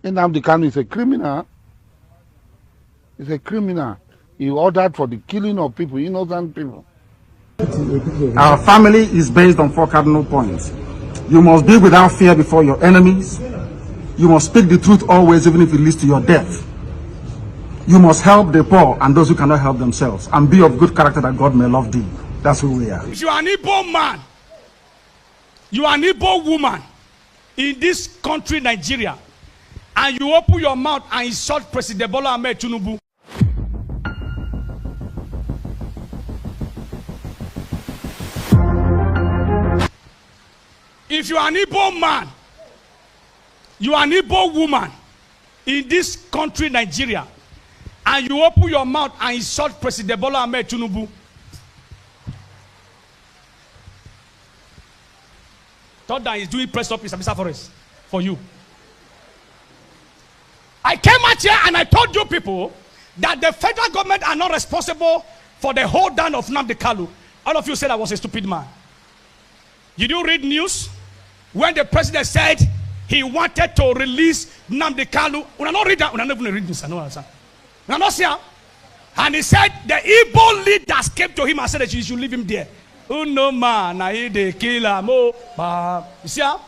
Nnamdi Kalu is a criminal. He's a criminal. He ordered for the killing of people, innocent people. Our family is based on 4 cardinal points. You must be without fear before your enemies. You must speak the truth always, even if it leads to your death. You must help the poor and those who cannot help themselves, and be of good character that God may love thee. That's who we are. If you are an Igbo man, you are an Igbo woman in this country, Nigeria, and you open your mouth and insult President Bola Ahmed Tinubu, if you are an Igbo man, you are an Igbo woman in this country, Nigeria, and you open your mouth and insult President Bola Ahmed Tinubu, thought that he's doing press up in Sambisa Forest for you. I came out here and I told you people that the federal government are not responsible for the hold down of Nnamdi Kalu. All of you said I was a stupid man. Did you read news when the president said he wanted to release Nnamdi Kalu? When I not read that, when I never read this, I know what I'm not saying. And he said the Igbo leaders came to him and said that you should leave him there. Oh no man, I they kill him. You see how?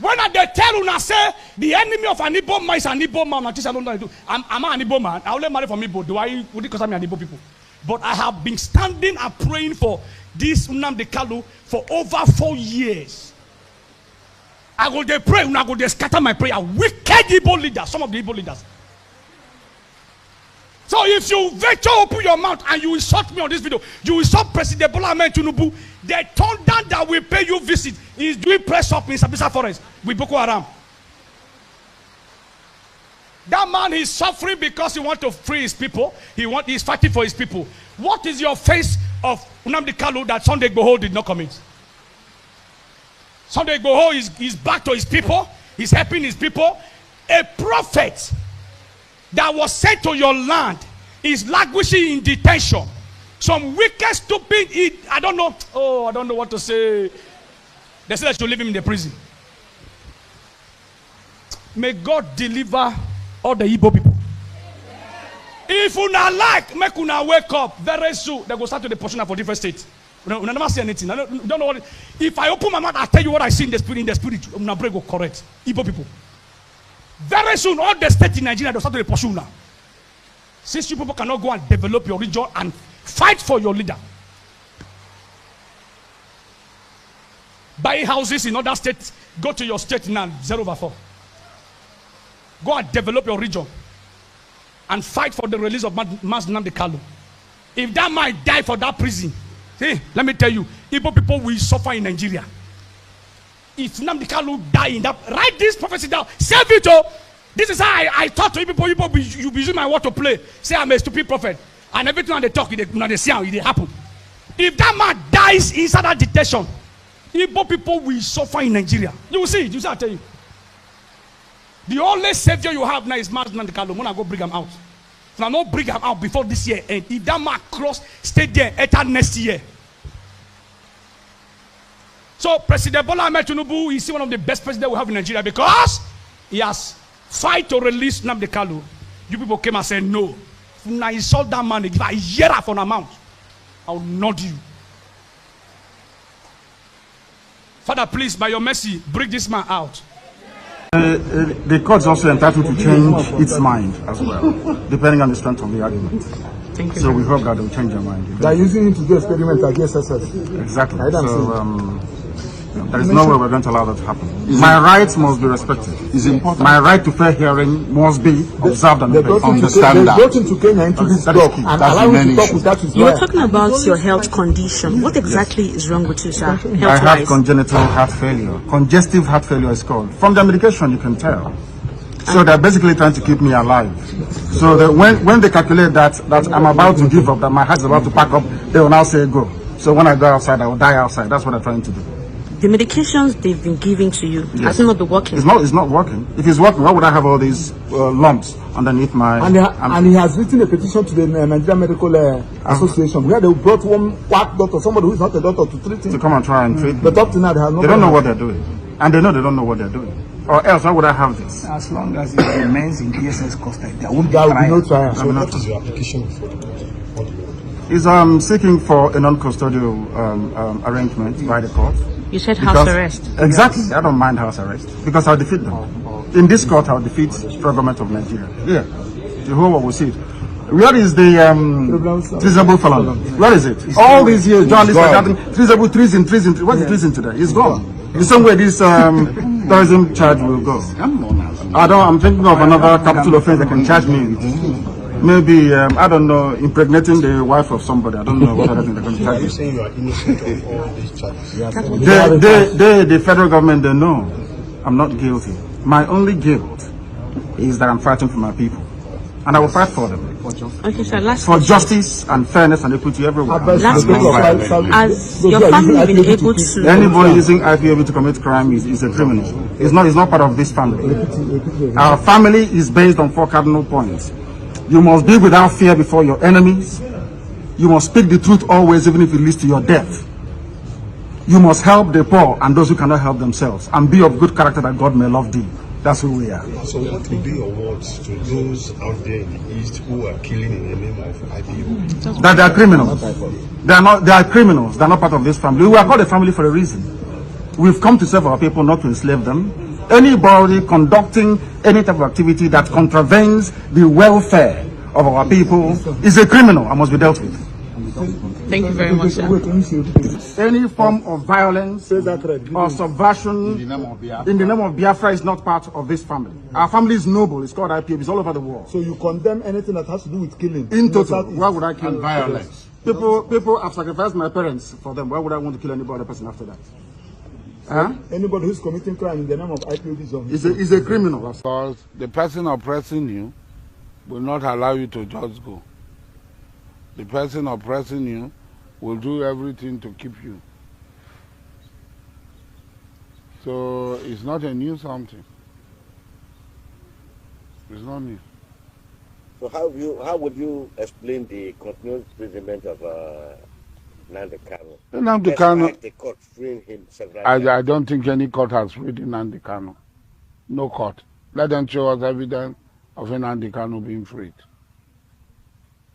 When they tell you say the enemy of an Igbo man is an Igbo man, I don't know. I'm an Igbo man. I only marry from Igbo. Would it cause me an Igbo people? But I have been standing and praying for this Nnamdi Kalu for over 4 years. I go they pray, I go they scatter my prayer. Wicked Igbo leaders, some of the Igbo leaders. So if you venture open your mouth and you insult me on this video, you insult President Bola Ahmed Tinubu, the thunder that will pay you visit is doing press up in Sambisa Forest with Boko Haram. That man is suffering because he wants to free his people. He's fighting for his people. What is your face of Nnamdi Kalu that Sunday Igboho did not commit? Sunday Igboho is back to his people. He's helping his people. A prophet that was sent to your land is languishing in detention. Some wicked, stupid, I don't know. Oh, I don't know what to say. They said I should leave him in the prison. May God deliver all the Igbo people. If you not like, make you not wake up very soon. They go start to the portion for different states. You never see anything. I don't know what. If I open my mouth, I tell you what I see in the spirit. In the spirit, you not break go correct. Igbo people. Very soon, all the states in Nigeria will start to pursue now. Since you people cannot go and develop your region and fight for your leader. Buy houses in other states. Go to your state now, 0/4. Go and develop your region and fight for the release of Mass Nnamdi Kalu. If that man die for that prison, hey, let me tell you, Igbo people will suffer in Nigeria. If Nnamdi Kalu die in that, write this prophecy down, save it. Oh, this is how I talk to people. You be using my word to play. Say I'm a stupid prophet, and everything on the talk, they see how it happen. If that man dies inside that detention, Igbo people will suffer in Nigeria. You will see it. You see, I tell you. The only savior you have now is Mass Nnamdi Kalu. When I go bring him out, if I not bring him out before this year, and if that man cross, stay there enter next year. So President Bola Ahmed Tinubu is one of the best presidents we have in Nigeria because he has fight to release Nnamdi Kalu. You people came and said no. Now insult that man, they give a year for an amount. I will nod you. Father, please, by your mercy, bring this man out. The court is also entitled to change its mind as well, depending on the strength of the argument. Thank you. So we hope that they will change their mind. They are using him to do experiment against us. Exactly. So there is no way we're going to allow that to happen. My rights must be respected. It's important. My right to fair hearing must be observed and obeyed. Understand that. They brought him to Kenya into this block and allow him to talk with that. You were talking about your health condition. What exactly is wrong with you, sir? I have congenital heart failure. Congestive heart failure is called. From the medication, you can tell. So they're basically trying to keep me alive. So that when they calculate that I'm about to give up, that my heart is about to pack up, they will now say go. So when I go outside, I will die outside. That's what they're trying to do. The medications they've been giving to you, yes. has it not been working? It's not working. If it's working, why would I have all these lumps underneath my... And he has written a petition to the Nigerian Medical Association where they brought one quack doctor, somebody who is not a doctor, to treat him. To come and try and treat him. But up to now, they have not... They don't know what they're doing. And they know they don't know what they're doing. Or else, why would I have this? As long as it remains in DSS custody, there won't be There will be no trial. trial. So what is your application for? Is seeking for a non-custodial arrangement by the court. You said house arrest. Exactly. I don't mind house arrest because I'll defeat them. In this court, I'll defeat the government of Nigeria. Yeah. The whole world will see it. Where is the treasonable felon? Where is it? All these years, journalists are shouting treasonable, treason. What's the treason today? It's gone. The same way this terrorism charge will go. I'm thinking of another capital offense that can charge me with. Maybe, I don't know, impregnating the wife of somebody. I don't know what other thing they're going to charge Are you me. saying you are innocent of all these charges? The federal government, they know I'm not guilty. My only guilt is that I'm fighting for my people. And I will fight for them. Okay, sir, last For justice and fairness and equity everywhere. Last question. Has your family been able to... Anybody using IPOB to commit crime is a criminal. It's not part of this family. Our family is based on 4 cardinal points. You must be without fear before your enemies. You must speak the truth always, even if it leads to your death. You must help the poor and those who cannot help themselves, and be of good character that God may love thee. That's who we are. So what will be your words to those out there in the East who are killing in the name of IPO? That they are criminals. They are criminals. They are not part of this family. We are called a family for a reason. We've come to serve our people, not to enslave them. Anybody conducting any type of activity that contravenes the welfare of our people is a criminal and must be dealt with. Thank you very much, sir. Any form of violence or subversion in the name of Biafra is not part of this family. Our family is noble. It's called IPOB. It's all over the world. So you condemn anything that has to do with killing? In total, why would I kill? And violence. People have sacrificed my parents for them. Why would I want to kill any other person after that? Anybody who's committing crime in the name of IPOB is a criminal. Because the person oppressing you will not allow you to just go. The person oppressing you will do everything to keep you. So it's not a new something. It's not new. So how would you explain the continuous imprisonment of Nnamdi Kalu? Nnamdi Kalu, the court freeing him several I don't think any court has freed Nnamdi Kalu. No court. Let them show us evidence of Nnamdi Kalu being freed.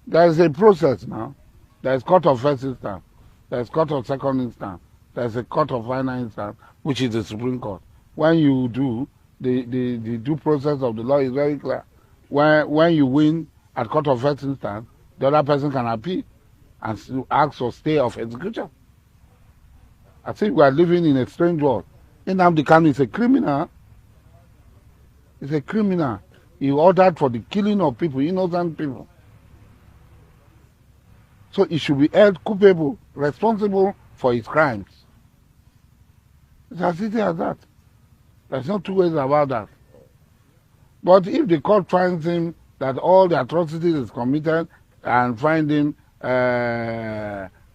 There is a process now. There is court of first instance. There is court of second instance. There is a court of final instance, which is the Supreme Court. When you do, the due process of the law is very clear. When you win at court of first instance, the other person can appeal and ask for stay of execution. I think we are living in a strange world. Nnamdi Kalu is a criminal. He's a criminal. He ordered for the killing of people, innocent people. So he should be held culpable, responsible for his crimes. It's as easy as that. There's no two ways about that. But if the court finds him that all the atrocities is committed and find him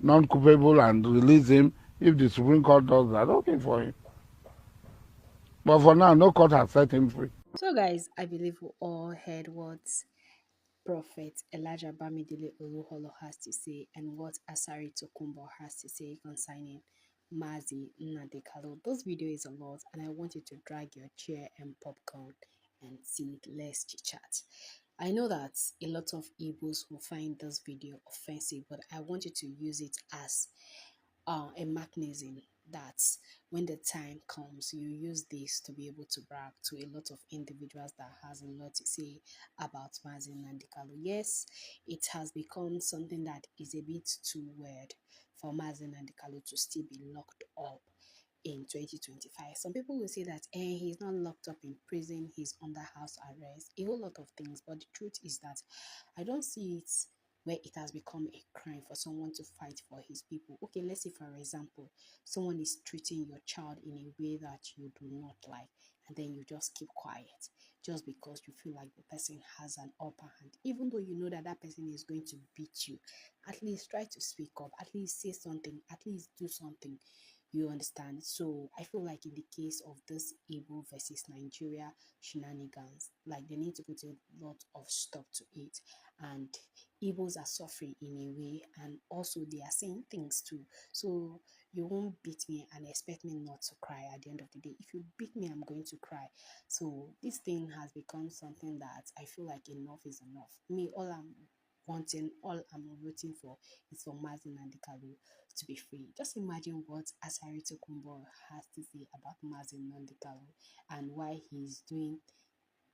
non-culpable and release him, if the Supreme Court does that, okay for him. But for now, no court has set him free. So, guys, I believe we all heard what Prophet Elijah Bamidele Oluholo has to say and what Asari Tokumbo has to say concerning Mazi Nnamdi Kalu. This video is a lot, and I want you to drag your chair and popcorn and sit. Let's chit chat. I know that a lot of Igbos will find this video offensive, but I want you to use it as a mechanism that when the time comes, you use this to be able to brag to a lot of individuals that has a lot to say about Mazi Nnamdi Kalu. Yes, it has become something that is a bit too weird for Mazi Nnamdi Kalu to still be locked up in 2025. Some people will say that he's not locked up in prison, he's under house arrest, a whole lot of things. But the truth is that I don't see it where it has become a crime for someone to fight for his people. Okay, let's say, for example, someone is treating your child in a way that you do not like, and then you just keep quiet just because you feel like the person has an upper hand. Even though you know that that person is going to beat you, at least try to speak up, at least say something, at least do something. You understand? So I feel like in the case of this Igbo versus Nigeria shenanigans, like they need to put a lot of stop to it. And Igbos are suffering in a way, and also they are saying things too. So you won't beat me and expect me not to cry at the end of the day. If you beat me, I'm going to cry. So this thing has become something that I feel like enough is enough. Me, all I'm rooting for is for Mazi Nnamdi Kalu to be free. Just imagine what Asari Tokunbo has to say about Mazi Nnamdi Kalu and why he's doing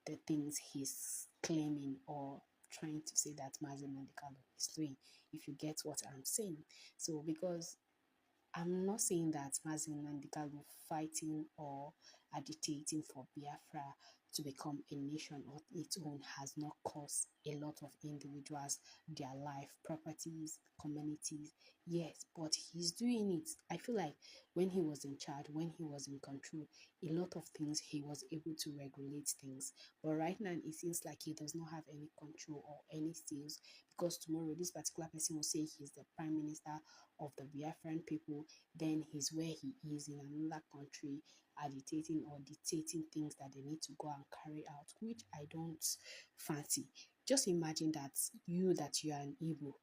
the things he's claiming or trying to say that Mazi Nnamdi Kalu is doing, if you get what I'm saying. So because I'm not saying that Mazi Nnamdi Kalu fighting or agitating for Biafra to become a nation of its own has not cost a lot of individuals their life, properties, communities. Yes, but he's doing it. I feel like when he was in charge, when he was in control, a lot of things he was able to regulate things. But right now, it seems like he does not have any control or any skills, because tomorrow this particular person will say he's the prime minister of the Biafran people, then he's where he is in another country agitating or dictating things that they need to go and carry out, which I don't fancy. Just imagine that you are an Igbo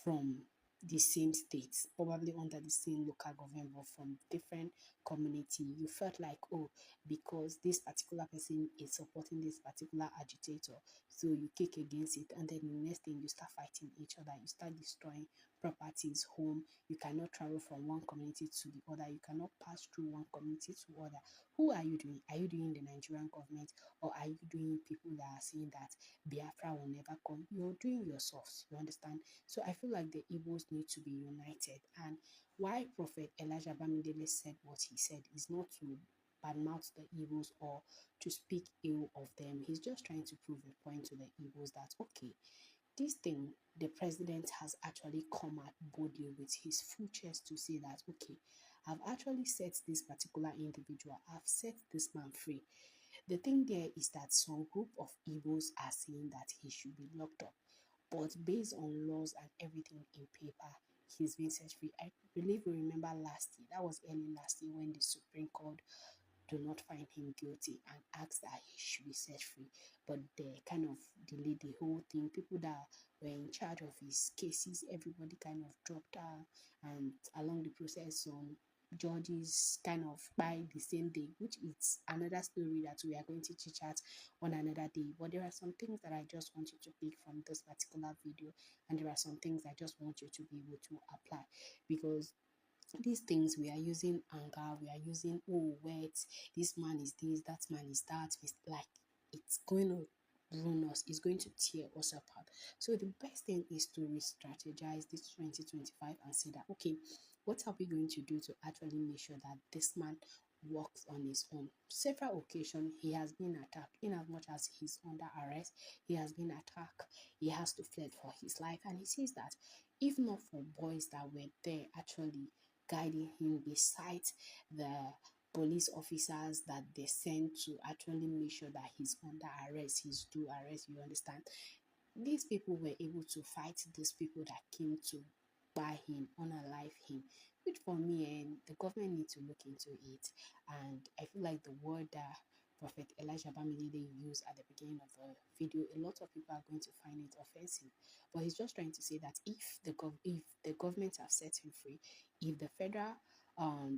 from the same state, probably under the same local government, but from different community. You felt like, oh, because this particular person is supporting this particular agitator, so you kick against it, and then the next thing you start fighting each other, you start destroying properties, home. You cannot travel from one community to the other. You cannot pass through one community to other. Who are you doing? Are you doing the Nigerian government, or are you doing people that are saying that Biafra will never come? You're doing yourselves. You understand? So I feel like the Igbos need to be united. And why Prophet Elijah Bamidele said what he said is not to badmouth the Igbos or to speak ill of them. He's just trying to prove a point to the Igbos that, okay, this thing, the president has actually come out boldly with his full chest to say that, okay, I've actually set this particular individual, I've set this man free. The thing there is that some group of Igbos are saying that he should be locked up, but based on laws and everything in paper, he's been set free. I believe we remember last year, that was early last year, when the Supreme Court do not find him guilty and ask that he should be set free. But they kind of delayed the whole thing. People that were in charge of his cases, everybody kind of dropped out, and along the process, some judges kind of by the same day, which is another story that we are going to chit chat on another day. But there are some things that I just want you to pick from this particular video, and there are some things I just want you to be able to apply, because these things we are using anger, we are using, oh wait, this man is this, that man is that, it's like it's going to ruin us, it's going to tear us apart. So the best thing is to re-strategize this 2025 and say that, okay, what are we going to do to actually make sure that this man works on his own? Several occasions he has been attacked. In as much as he's under arrest, he has been attacked, he has to flee for his life, and he says that if not for boys that were there actually guiding him, beside the police officers that they sent to actually make sure that he's under arrest, he's due arrest, you understand, these people were able to fight these people that came to buy him, unalive him, which for me, and the government need to look into it. And I feel like the word that Prophet Elijah Bamidele used at the beginning of the video, a lot of people are going to find it offensive. But he's just trying to say that if the government have set him free, if the federal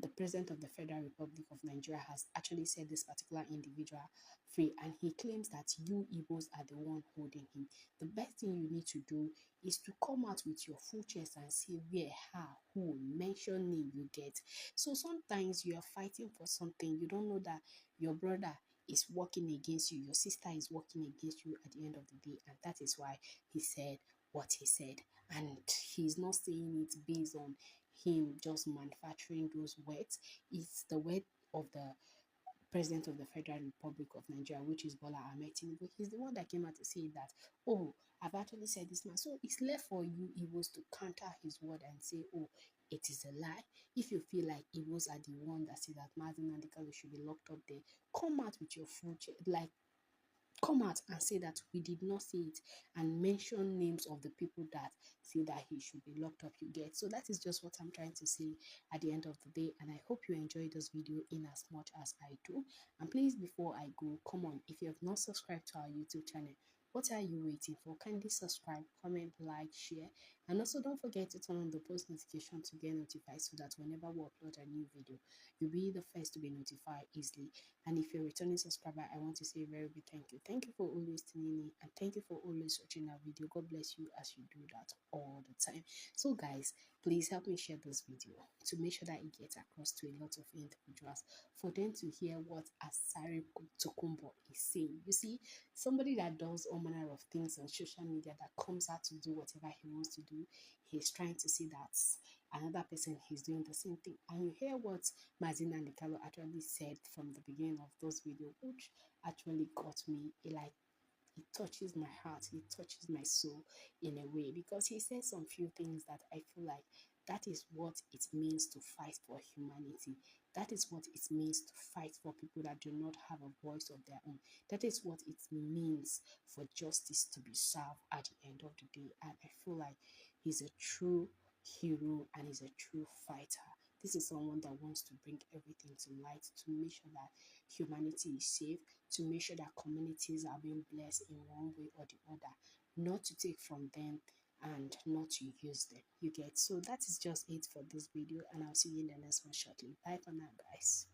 the president of the Federal Republic of Nigeria has actually set this particular individual free, and he claims that you Igbos are the one holding him, the best thing you need to do is to come out with your full chest and say where, how, who, mention name, you get. So sometimes you are fighting for something, you don't know that your brother is working against you, your sister is working against you at the end of the day, and that is why he said what he said. And he's not saying it based on him just manufacturing those words. It's the word of the president of the Federal Republic of Nigeria, which is Bola Ahmed Tinubu. He's the one that came out to say that, oh, I've actually said this man. So it's left for you Igbos to counter his word and say, oh, it is a lie. If you feel like Igbos are the one that say that Mazi Nnamdi Kalu should be locked up there, come out with your full like come out and say that we did not see it, and mention names of the people that say that he should be locked up, you get. So that is just what I'm trying to say at the end of the day, and I hope you enjoyed this video in as much as I do. And please, before I go, come on, if you have not subscribed to our YouTube channel, what are you waiting for? Kindly subscribe, comment, like, share, and also don't forget to turn on the post notification to get notified so that whenever we upload a new video, you'll be the first to be notified easily. And if you're a returning subscriber, I want to say a very big thank you. Thank you for always tuning in, and thank you for always watching our video. God bless you as you do that all the time. So guys, please help me share this video to make sure that it gets across to a lot of individuals, for them to hear what Asari Tokumbo is saying. You see, somebody that does all manner of things on social media, that comes out to do whatever he wants to do, he's trying to see that another person is doing the same thing. And you hear what Nnamdi Kalu actually said from the beginning of those videos, which actually got me, it touches my heart, it touches my soul in a way, because he said some few things that I feel like that is what it means to fight for humanity. That is what it means to fight for people that do not have a voice of their own. That is what it means for justice to be served at the end of the day. And I feel like he's a true hero and he's a true fighter. This is someone that wants to bring everything to light, to make sure that humanity is safe, to make sure that communities are being blessed in one way or the other, not to take from them and not to use them. You get. So that is just it for this video, and I'll see you in the next one shortly. Bye for now, guys.